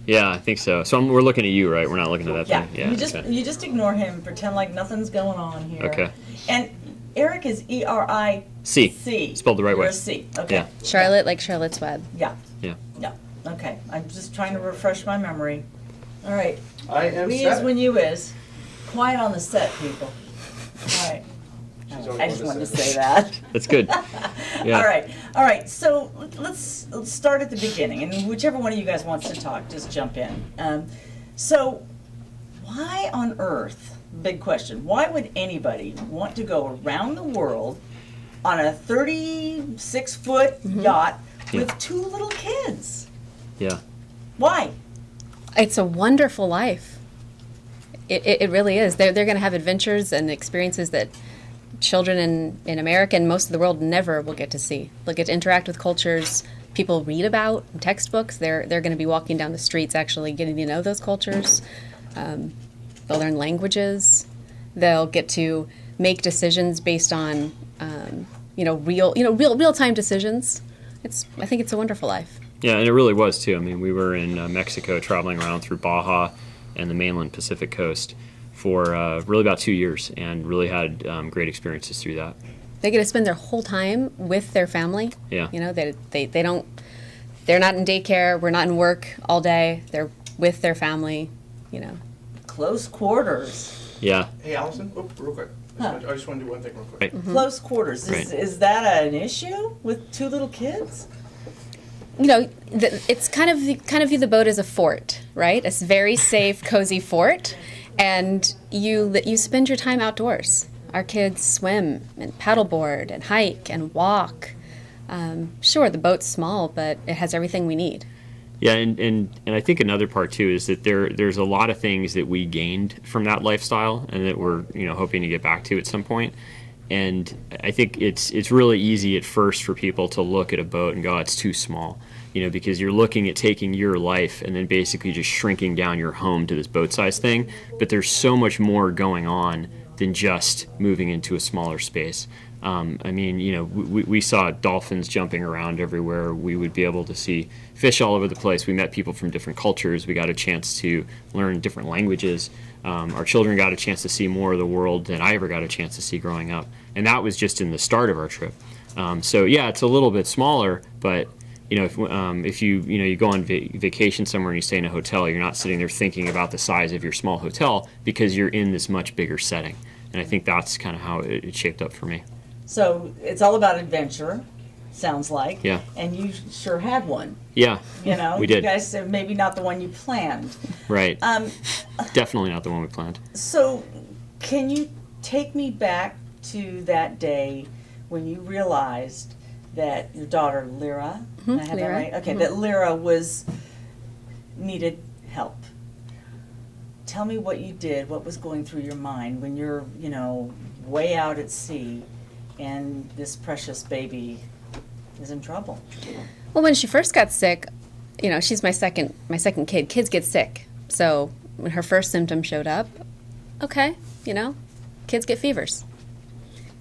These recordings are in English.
Yeah, I think so. So we're looking at you, right? We're not looking at that Yeah. thing. Yeah. You just ignore him. Pretend like nothing's going on here. Okay. And Eric is C. C. Spelled the right way. You're a C. Okay. Yeah. Charlotte, like Charlotte's Web. Yeah. Yeah. Yeah. Okay. I'm just trying to refresh my memory. All right. I am We set. is when you is. Quiet on the set, people. All right. always I just wanted wanted to to say say that. That's good. Yeah. All right. So let's start at the beginning, and whichever one of you guys wants to talk, just jump in. So, why on earth? Big question. Why would anybody want to go around the world on a 36-foot yacht with two little kids? Yeah. Why? It's a wonderful life. It really is. They're going to have adventures and experiences that children in America and most of the world never will get to see. They'll get to interact with cultures people read about in textbooks. They're going to be walking down the streets actually getting to know those cultures. They'll learn languages. They'll get to make decisions based on real-time decisions. I think it's a wonderful life. Yeah, and it really was too. I mean, we were in Mexico traveling around through Baja and the mainland Pacific coast for really about 2 years, and really had great experiences through that. They get to spend their whole time with their family. Yeah. You know, they're not in daycare. We're not in work all day. They're with their family. You know. Close quarters. Yeah. Hey, Allison, real quick. I just want to do one thing real quick. Right. Close quarters. Is that an issue with two little kids? You know, it's kind of view the boat as a fort, right? A very safe, cozy fort, and you spend your time outdoors. Our kids swim and paddleboard and hike and walk. Sure, the boat's small, but it has everything we need. Yeah, and I think another part too is that there's a lot of things that we gained from that lifestyle, and that we're hoping to get back to at some point. And I think it's really easy at first for people to look at a boat and go, oh, it's too small, because you're looking at taking your life and then basically just shrinking down your home to this boat-sized thing. But there's so much more going on than just moving into a smaller space. I mean, we saw dolphins jumping around everywhere. We would be able to see fish all over the place. We met people from different cultures. We got a chance to learn different languages. Our children got a chance to see more of the world than I ever got a chance to see growing up. And that was just in the start of our trip. So yeah, it's a little bit smaller, but if you go on vacation somewhere and you stay in a hotel, you're not sitting there thinking about the size of your small hotel because you're in this much bigger setting. And I think that's kind of how it shaped up for me. So it's all about adventure, sounds like. Yeah. And you sure had one. Yeah. We did. You guys maybe not the one you planned. Right. Definitely not the one we planned. So can you take me back to that day when you realized that your daughter Lyra, I have that right? Okay, that Lyra needed help. Tell me what you did, what was going through your mind when you're, way out at sea and this precious baby is in trouble. Well, when she first got sick, she's my second kid. Kids get sick. So when her first symptom showed up, okay, kids get fevers.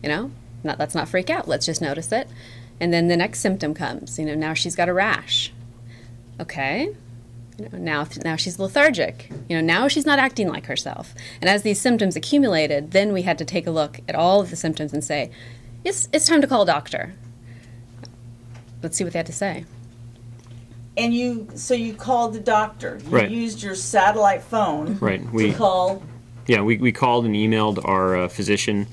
Let's not freak out. Let's just notice it. And then the next symptom comes. Now she's got a rash. Okay. Now she's lethargic. Now she's not acting like herself. And as these symptoms accumulated, then we had to take a look at all of the symptoms and say, it's time to call a doctor. Let's see what they had to say. And you called the doctor. You right. used your satellite phone right. to call. Yeah, we called and emailed our physician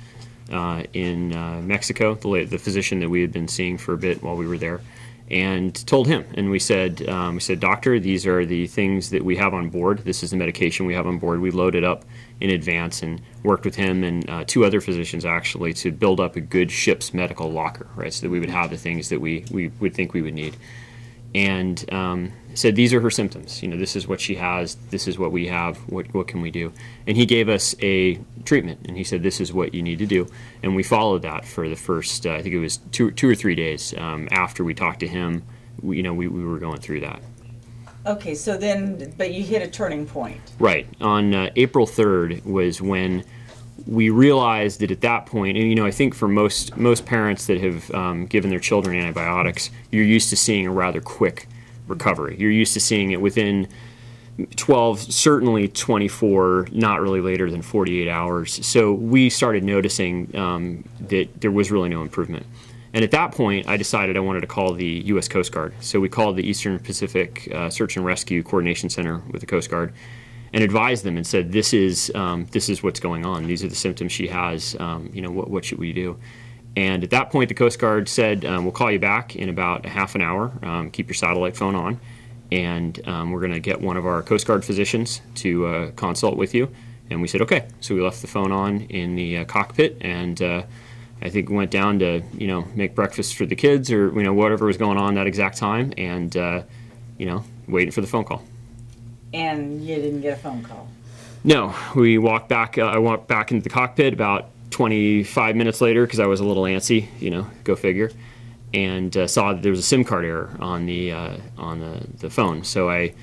in Mexico, the physician that we had been seeing for a bit while we were there, and told him. And we said, doctor, these are the things that we have on board. This is the medication we have on board. We loaded up in advance and worked with him and two other physicians actually to build up a good ship's medical locker, right, so that we would have the things that we would think we would need. And said, these are her symptoms. This is what she has. This is what we have. What can we do? And he gave us a treatment, and he said, this is what you need to do. And we followed that for the first, I think it was two or 3 days after we talked to him. We were going through that. Okay, so then, but you hit a turning point. Right. On April 3rd was when we realized that at that point, and I think for most parents that have given their children antibiotics, you're used to seeing a rather quick recovery. You're used to seeing it within 12, certainly 24, not really later than 48 hours. So we started noticing that there was really no improvement. And at that point, I decided I wanted to call the U.S. Coast Guard. So we called the Eastern Pacific Search and Rescue Coordination Center with the Coast Guard and advised them and said, this is what's going on. These are the symptoms she has. What should we do? And at that point, the Coast Guard said, we'll call you back in about a half an hour. Keep your satellite phone on. And we're going to get one of our Coast Guard physicians to consult with you. And we said, okay. So we left the phone on in the cockpit, and I think we went down to, make breakfast for the kids or, whatever was going on that exact time, and, waiting for the phone call. And you didn't get a phone call? No. We walked back. I walked back into the cockpit about 25 minutes later because I was a little antsy, go figure, and saw that there was a SIM card error on the phone. So I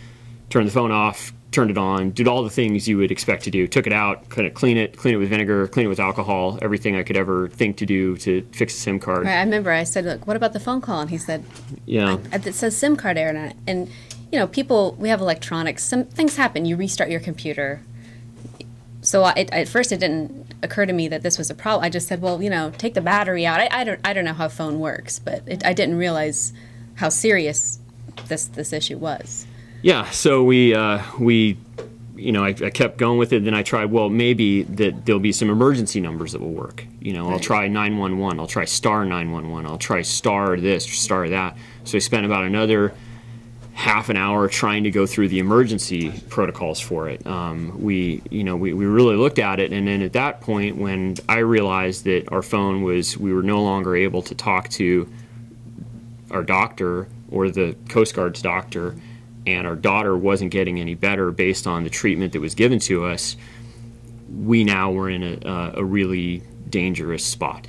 turned the phone off, turned it on, did all the things you would expect to do. Took it out, kind of clean it with vinegar, clean it with alcohol, everything I could ever think to do to fix a SIM card. Right, I remember I said, look, what about the phone call? And he said, yeah, it says SIM card error. And people, we have electronics. Some things happen. You restart your computer. So at first it didn't occur to me that this was a problem. I just said, well, take the battery out. I don't know how a phone works, but I didn't realize how serious this issue was. Yeah, so I kept going with it. Then I tried, well, maybe that there'll be some emergency numbers that will work. I'll try 911. I'll try star 911. I'll try star this, star that. So I spent about another half an hour trying to go through the emergency protocols for it. We really looked at it, and then at that point, when I realized that our phone we were no longer able to talk to our doctor or the Coast Guard's doctor, and our daughter wasn't getting any better based on the treatment that was given to us, we now were in a really dangerous spot.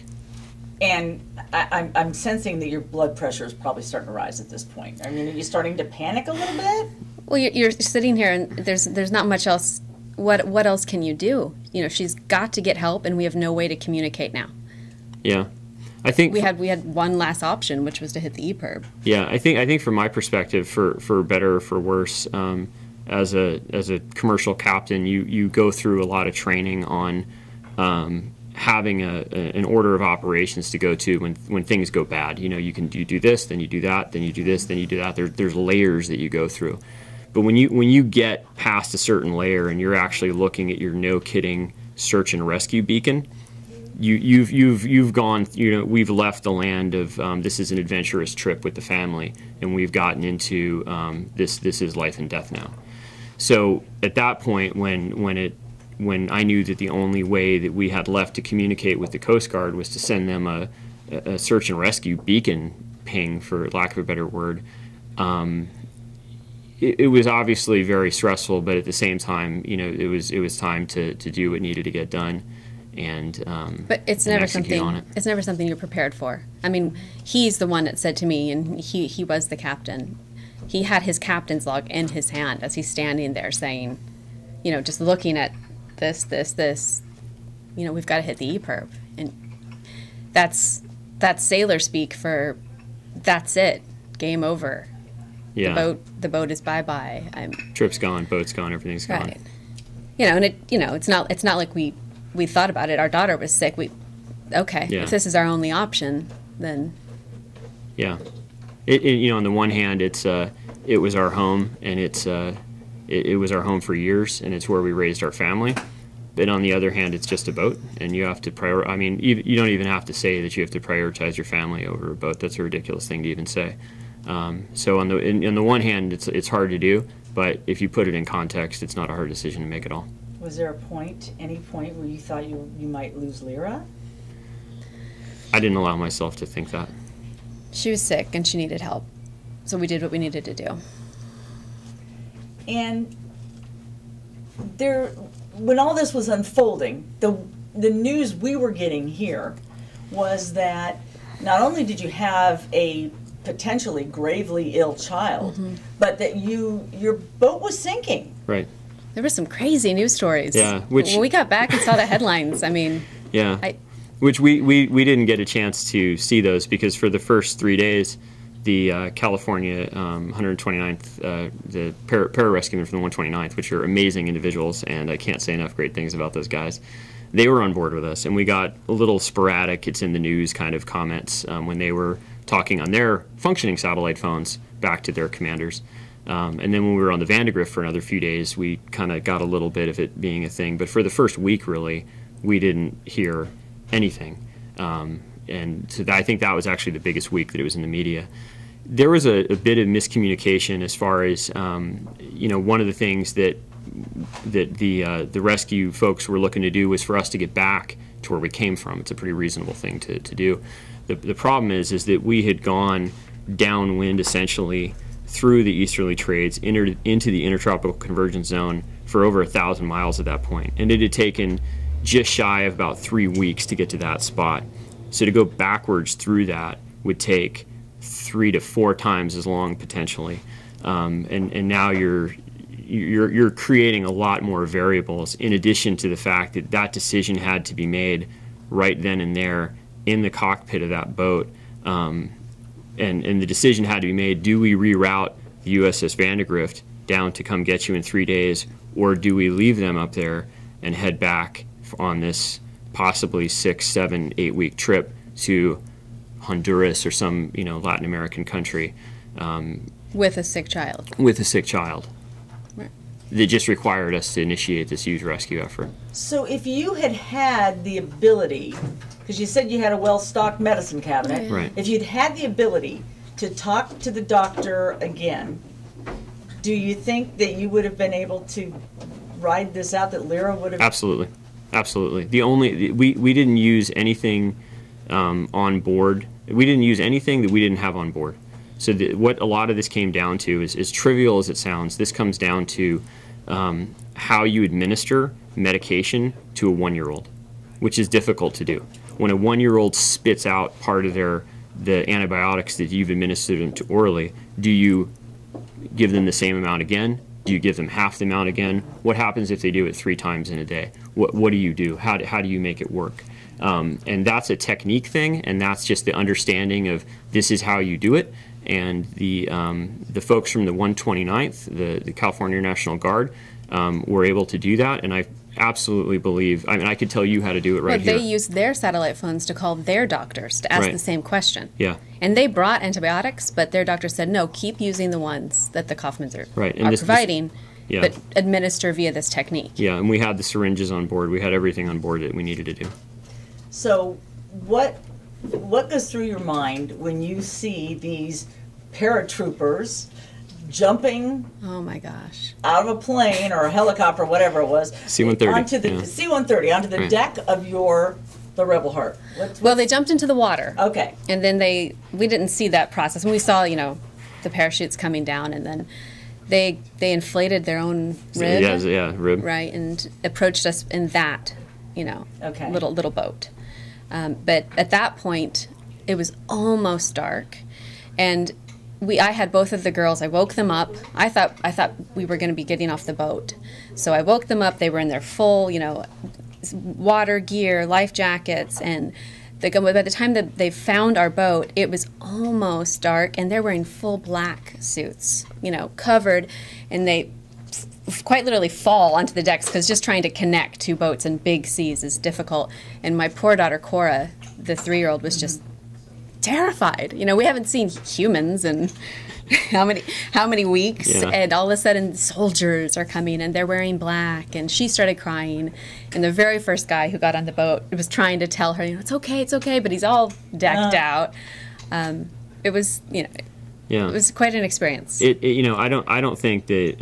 And I'm sensing that your blood pressure is probably starting to rise at this point. I mean, are you starting to panic a little bit? Well, you're sitting here, and there's not much else. What else can you do? She's got to get help, and we have no way to communicate now. Yeah, I think we had one last option, which was to hit the EPIRB. Yeah, I think from my perspective, for better or for worse, as a commercial captain, you go through a lot of training on having an order of operations to go to when things go bad. You do this, then you do that, then you do this, then you do that. There's layers that you go through. But when you get past a certain layer and you're actually looking at your no kidding search and rescue beacon, you've gone. We've left the land of this is an adventurous trip with the family, and we've gotten into this is life and death now. So at that point, when I knew that the only way that we had left to communicate with the Coast Guard was to send them a search and rescue beacon ping, for lack of a better word, it was obviously very stressful, but at the same time, it was time to do what needed to get done, and but it's never something. It's never something you're prepared for. I mean, he's the one that said to me, and he was the captain. He had his captain's log in his hand as he's standing there saying, just looking at this, we've got to hit the EPIRB. And that's sailor speak for that's it, game over. Yeah. The boat is bye-bye. Trip's gone, boat's gone, everything's gone. Right. And it's not like we thought about it. Our daughter was sick. If this is our only option, then. Yeah. On the one hand, it was our home, and it was our home for years, and it's where we raised our family. But on the other hand, it's just a boat, and you have to you don't even have to say that you have to prioritize your family over a boat. That's a ridiculous thing to even say. So on the one hand, it's hard to do, but if you put it in context, it's not a hard decision to make at all. Was there any point where you thought you might lose Lyra? I didn't allow myself to think that. She was sick and she needed help, so we did what we needed to do. And when all this was unfolding, the news we were getting here was that not only did you have a potentially gravely ill child, but that your boat was sinking. Right. There were some crazy news stories. Yeah. When we got back and saw the headlines, yeah. Which we didn't get a chance to see those because for the first 3 days, the California 129th, the pararescuemen from the 129th, which are amazing individuals, and I can't say enough great things about those guys. They were on board with us, and we got a little sporadic, it's in the news kind of comments when they were talking on their functioning satellite phones back to their commanders. And then when we were on the Vandegrift for another few days, we kind of got a little bit of it being a thing. But for the first week, really, we didn't hear anything. And so I think that was actually the biggest week that it was in the media. There was a bit of miscommunication as far as, one of the things that the rescue folks were looking to do was for us to get back to where we came from. It's a pretty reasonable thing to do. The problem is that we had gone downwind essentially through the easterly trades into the intertropical convergence zone for over 1,000 miles at that point, and it had taken just shy of about 3 weeks to get to that spot. So to go backwards through that would take 3 to 4 times as long potentially, and now you're creating a lot more variables in addition to the fact that that decision had to be made right then and there in the cockpit of that boat, and the decision had to be made: do we reroute the USS Vandegrift down to come get you in 3 days, or do we leave them up there and head back on this possibly 6, 7, 8 week trip to Honduras or some Latin American country with a sick child? With a sick child. Right. That just required us to initiate this huge rescue effort. So if you had the ability, because you said you had a well-stocked medicine cabinet, Right. if you'd had the ability to talk to the doctor again, do you think that you would have been able to ride this out, that Lyra would have? Absolutely. We didn't use anything on board. We didn't use anything that we didn't have on board. So what a lot of this came down to is, as trivial as it sounds, this comes down to how you administer medication to a 1-year-old, which is difficult to do. When a 1-year-old spits out part of the antibiotics that you've administered them to orally, do you give them the same amount again? Do you give them half the amount again? What happens if they do it 3 times in a day? What do you do? How do you make it work? And that's a technique thing, and that's just the understanding of this is how you do it. And the folks from the 129th, the California National Guard, were able to do that, and I absolutely believe, I could tell you how to do it right here. They used their satellite phones to call their doctors to ask Right. the same question. Yeah. And they brought antibiotics, but their doctor said, no, keep using the ones that the Kaufmans are, Right. And are this- providing, yeah. but administer via this technique. Yeah, and we had the syringes on board. We had everything on board that we needed to do. So what goes through your mind when you see these paratroopers jumping Oh my gosh. out of a plane or a helicopter, whatever it was, C-130, onto the yeah. C-130, onto the Right. deck of the Rebel Heart? Well, they jumped into the water. Okay. And then we didn't see that process. And we saw, the parachutes coming down, and then they inflated their own rib. Yeah, rib. Right, and approached us in that, Okay. little boat. But at that point, it was almost dark, and I had both of the girls. I woke them up. I thought we were going to be getting off the boat, so I woke them up. They were in their full, water gear, life jackets, and by the time that they found our boat, it was almost dark, and they're wearing full black suits, covered, and they quite literally fall onto the decks because just trying to connect 2 boats in big seas is difficult. And my poor daughter Cora, the 3-year-old, was just terrified. We haven't seen humans in how many weeks, Yeah. and all of a sudden soldiers are coming and they're wearing black, and she started crying. And the very first guy who got on the boat was trying to tell her, it's okay, but he's all decked out. It was, Yeah. it was quite an experience. I don't think that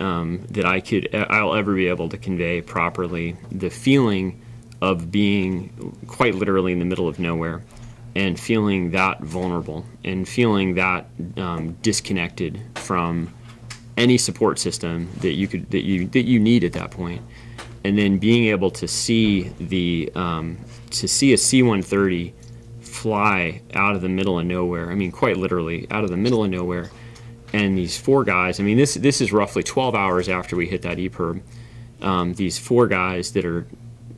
I'll ever be able to convey properly the feeling of being quite literally in the middle of nowhere, and feeling that vulnerable, and feeling that disconnected from any support system that you need at that point, and then being able to see a C-130 fly out of the middle of nowhere. Quite literally out of the middle of nowhere, and these 4 guys. This is roughly 12 hours after we hit that EPIRB. These 4 guys that are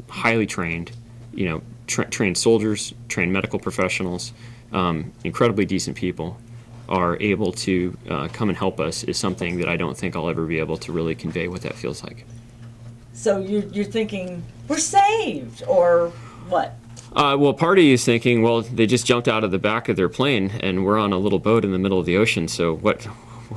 highly trained, trained soldiers, trained medical professionals, incredibly decent people, are able to come and help us is something that I don't think I'll ever be able to really convey what that feels like. So you're thinking, we're saved, or what? Well, part of you is thinking, well, they just jumped out of the back of their plane, and we're on a little boat in the middle of the ocean, so what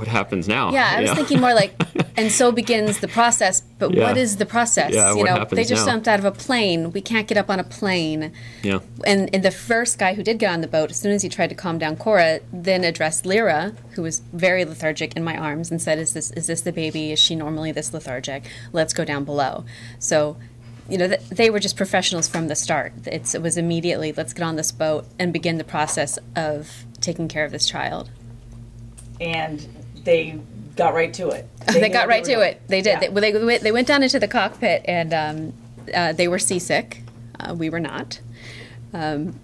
happens now? Yeah, I was thinking more like, and so begins the process, but what is the process? Yeah, what happens they just now? jumped out of a plane. We can't get up on a plane. Yeah. And the first guy who did get on the boat, as soon as he tried to calm down Cora, then addressed Lyra, who was very lethargic in my arms, and said, is this the baby? Is she normally this lethargic? Let's go down below. So, they were just professionals from the start. It was immediately, let's get on this boat and begin the process of taking care of this child. And they got right to it. They got right to it. They did. Yeah. They went down into the cockpit, and they were seasick. We were not. And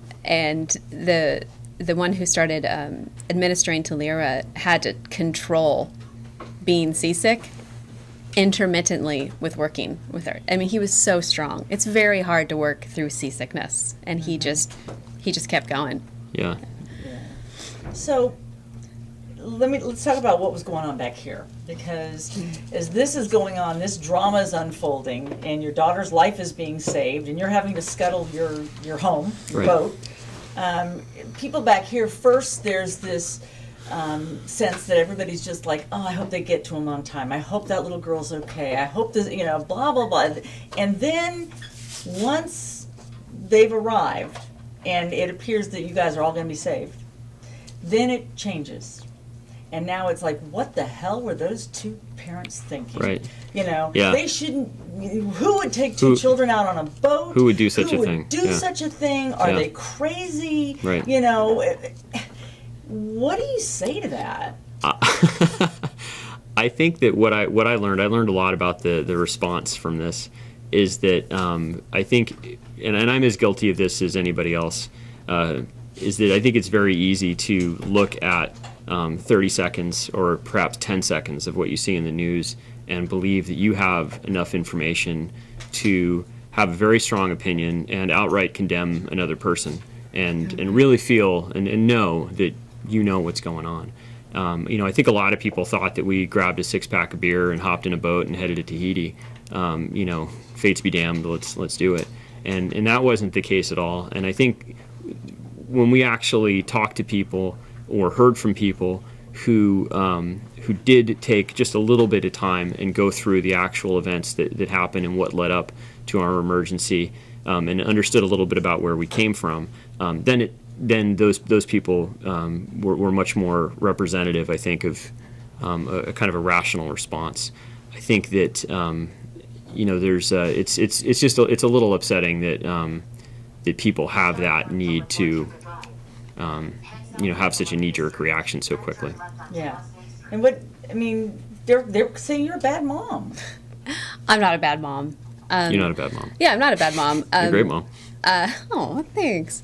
the one who started administering to Lyra had to control being seasick intermittently with working with her. I mean, he was so strong. It's very hard to work through seasickness, and he just kept going. Yeah. So let's talk about what was going on back here, because as this is going on, this drama is unfolding, and your daughter's life is being saved, and you're having to scuttle your home, your boat. People back here, first there's this sense that everybody's just like, oh, I hope they get to him on time. I hope that little girl's okay. I hope this, blah, blah, blah. And then once they've arrived and it appears that you guys are all going to be saved, then it changes. And now it's like, what the hell were those two parents thinking? Right. They shouldn't. Who would take two children out on a boat? Who would do such a thing? Who would do such a thing? Are they crazy? Right. What do you say to that? I think that what I learned a lot about the response from this is that I think, and I'm as guilty of this as anybody else, is that I think it's very easy to look at 30 seconds or perhaps 10 seconds of what you see in the news and believe that you have enough information to have a very strong opinion and outright condemn another person and really feel and know that you know what's going on. I think a lot of people thought that we grabbed a 6-pack of beer and hopped in a boat and headed to Tahiti. Fates be damned, let's do it. And that wasn't the case at all. And I think when we actually talked to people or heard from people who did take just a little bit of time and go through the actual events that happened and what led up to our emergency, and understood a little bit about where we came from, then those people were much more representative, I think, of a kind of a rational response. I think that there's it's a little upsetting that people have that need to have such a knee-jerk reaction so quickly. Yeah, and they're saying you're a bad mom. I'm not a bad mom. You're not a bad mom. Yeah, I'm not a bad mom. You're a great mom. Oh, thanks.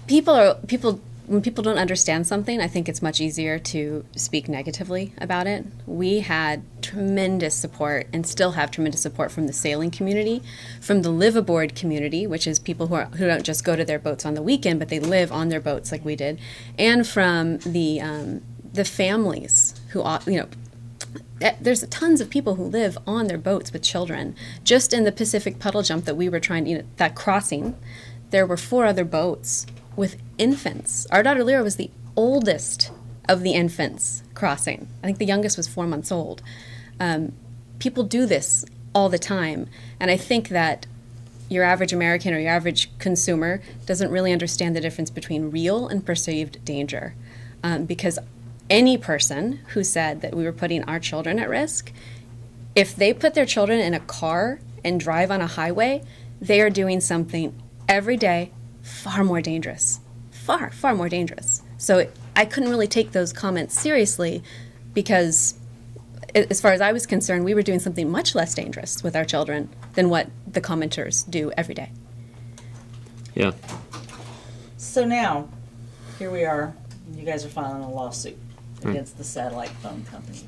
When people don't understand something, I think it's much easier to speak negatively about it. We had tremendous support and still have tremendous support from the sailing community, from the live-aboard community, which is people who don't just go to their boats on the weekend, but they live on their boats like we did, and from the families who, there's tons of people who live on their boats with children. Just in the Pacific puddle jump that we were trying, that crossing, there were 4 other boats with infants. Our daughter Lyra was the oldest of the infants crossing. I think the youngest was 4 months old. People do this all the time, and I think that your average American or your average consumer doesn't really understand the difference between real and perceived danger, because any person who said that we were putting our children at risk, if they put their children in a car and drive on a highway, they are doing something every day far more dangerous. Far more dangerous. So I couldn't really take those comments seriously because, as far as I was concerned, we were doing something much less dangerous with our children than what the commenters do every day. Yeah. So now, here we are. You guys are filing a lawsuit against the satellite phone company.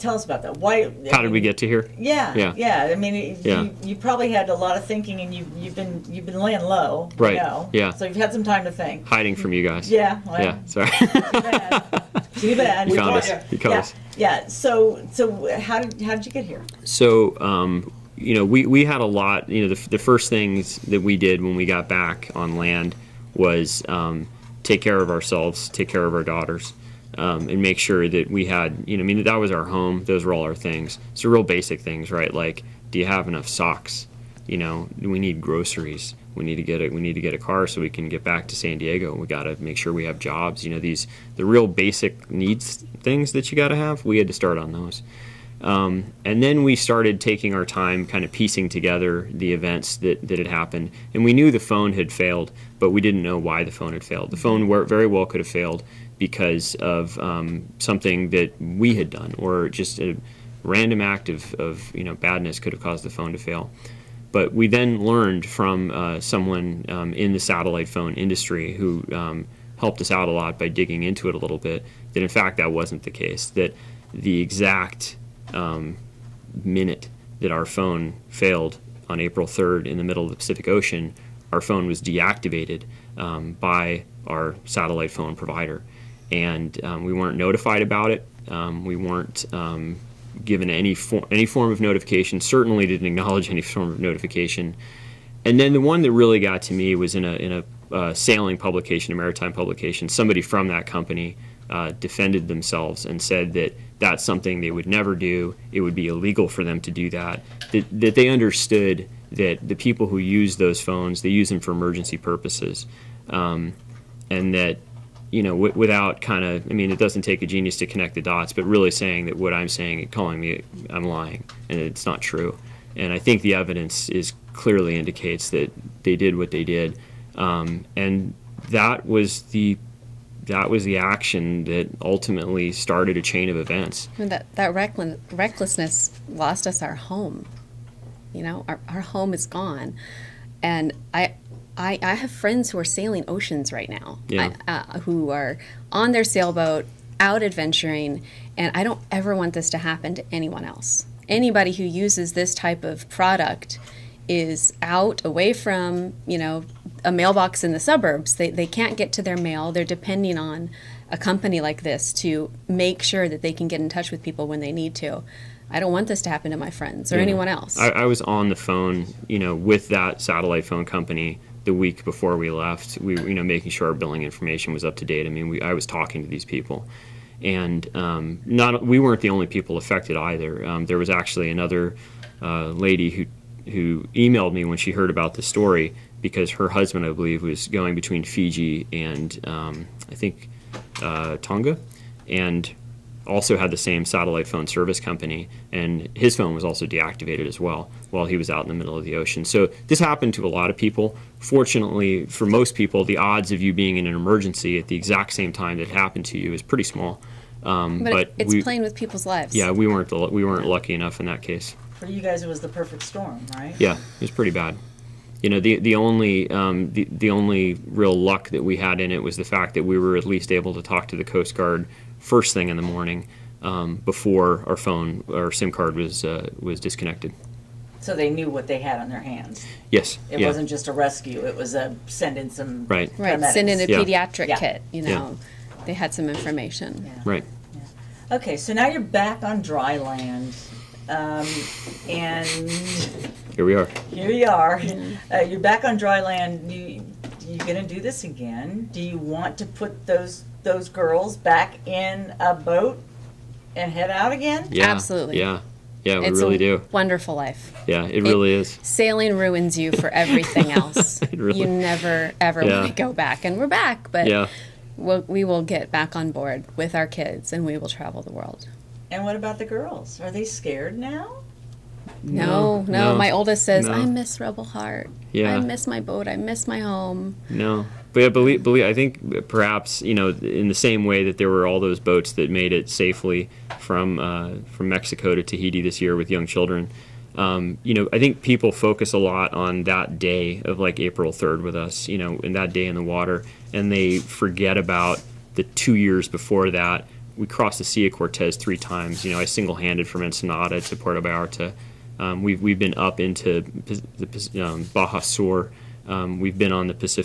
tell us about that. Why? How did we get to here? Yeah. I mean, Yeah. you probably had a lot of thinking, and you've been laying low. Right. You know? Yeah. So you've had some time to think. Hiding from you guys. Yeah. Well, Yeah. Sorry. Too bad. You found Yeah. us. You caught us. Yeah. So how did you get here? So, we had a lot. The first things that we did when we got back on land was take care of ourselves, take care of our daughters, and make sure that we had, that was our home. Those were all our things. So real basic things, right? Like, do you have enough socks? We need groceries. We need to get a car so we can get back to San Diego. We got to make sure we have jobs. The real basic needs things that you got to have. We had to start on those. And then we started taking our time kind of piecing together the events that had happened. And we knew the phone had failed, but we didn't know why the phone had failed. The phone very well could have failed because of something that we had done, or just a random act of badness could have caused the phone to fail. But we then learned from someone in the satellite phone industry who helped us out a lot by digging into it a little bit, that in fact that wasn't the case, that the exact minute that our phone failed on April 3rd in the middle of the Pacific Ocean, our phone was deactivated by our satellite phone provider. And we weren't notified about it. We weren't given any form of notification, certainly didn't acknowledge any form of notification. And then the one that really got to me was in a sailing publication, a maritime publication. Somebody from that company defended themselves and said that that's something they would never do. It would be illegal for them to do that. That they understood that the people who use those phones, they use them for emergency purposes, and that without kind of, it doesn't take a genius to connect the dots, but really saying that what I'm saying, calling me, I'm lying, and it's not true. And I think the evidence clearly indicates that they did what they did, and that was the action that ultimately started a chain of events. And that recklessness lost us our home. Our home is gone, and I have friends who are sailing oceans right now, who are on their sailboat, out adventuring, and I don't ever want this to happen to anyone else. Anybody who uses this type of product is out, away from, a mailbox in the suburbs. They can't get to their mail. They're depending on a company like this to make sure that they can get in touch with people when they need to. I don't want this to happen to my friends or anyone else. I was on the phone, with that satellite phone company the week before we left. We, making sure our billing information was up to date. I was talking to these people, and we weren't the only people affected either. There was actually another lady who emailed me when she heard about the story, because her husband, I believe, was going between Fiji and I think Tonga, and also had the same satellite phone service company, and his phone was also deactivated as well while he was out in the middle of the ocean. So this happened to a lot of people. Fortunately, for most people, the odds of you being in an emergency at the exact same time that it happened to you is pretty small. But it's playing with people's lives. Yeah, we weren't lucky enough in that case. For you guys, it was the perfect storm, right? Yeah, it was pretty bad. The only real luck that we had in it was the fact that we were at least able to talk to the Coast Guard first thing in the morning, before our SIM card was disconnected. So they knew what they had on their hands. Yes. It wasn't just a rescue. It was a send in some paramedics. Send in a pediatric kit. Yeah. They had some information. Yeah. Right. Yeah. Okay, so now you're back on dry land. And here we are. Here you are. You're back on dry land. You going to do this again? Do you want to put those girls back in a boat and head out again? Yeah, absolutely. Yeah, we really do. Wonderful life. Yeah, it really is. Sailing ruins you for everything else. Really, you never ever want to go back, and we're back, but we will get back on board with our kids, and we will travel the world. And what about the girls? Are they scared now? No. My oldest says, I miss Rebel Heart. Yeah. I miss my boat. I miss my home. No. But yeah, believe, I think perhaps, in the same way that there were all those boats that made it safely from Mexico to Tahiti this year with young children, I think people focus a lot on that day of like April 3rd with us, and that day in the water, and they forget about the 2 years before that, we crossed the Sea of Cortez 3 times. I single-handed from Ensenada to Puerto Vallarta. We've been up into the Baja Sur. We've been on the Pacific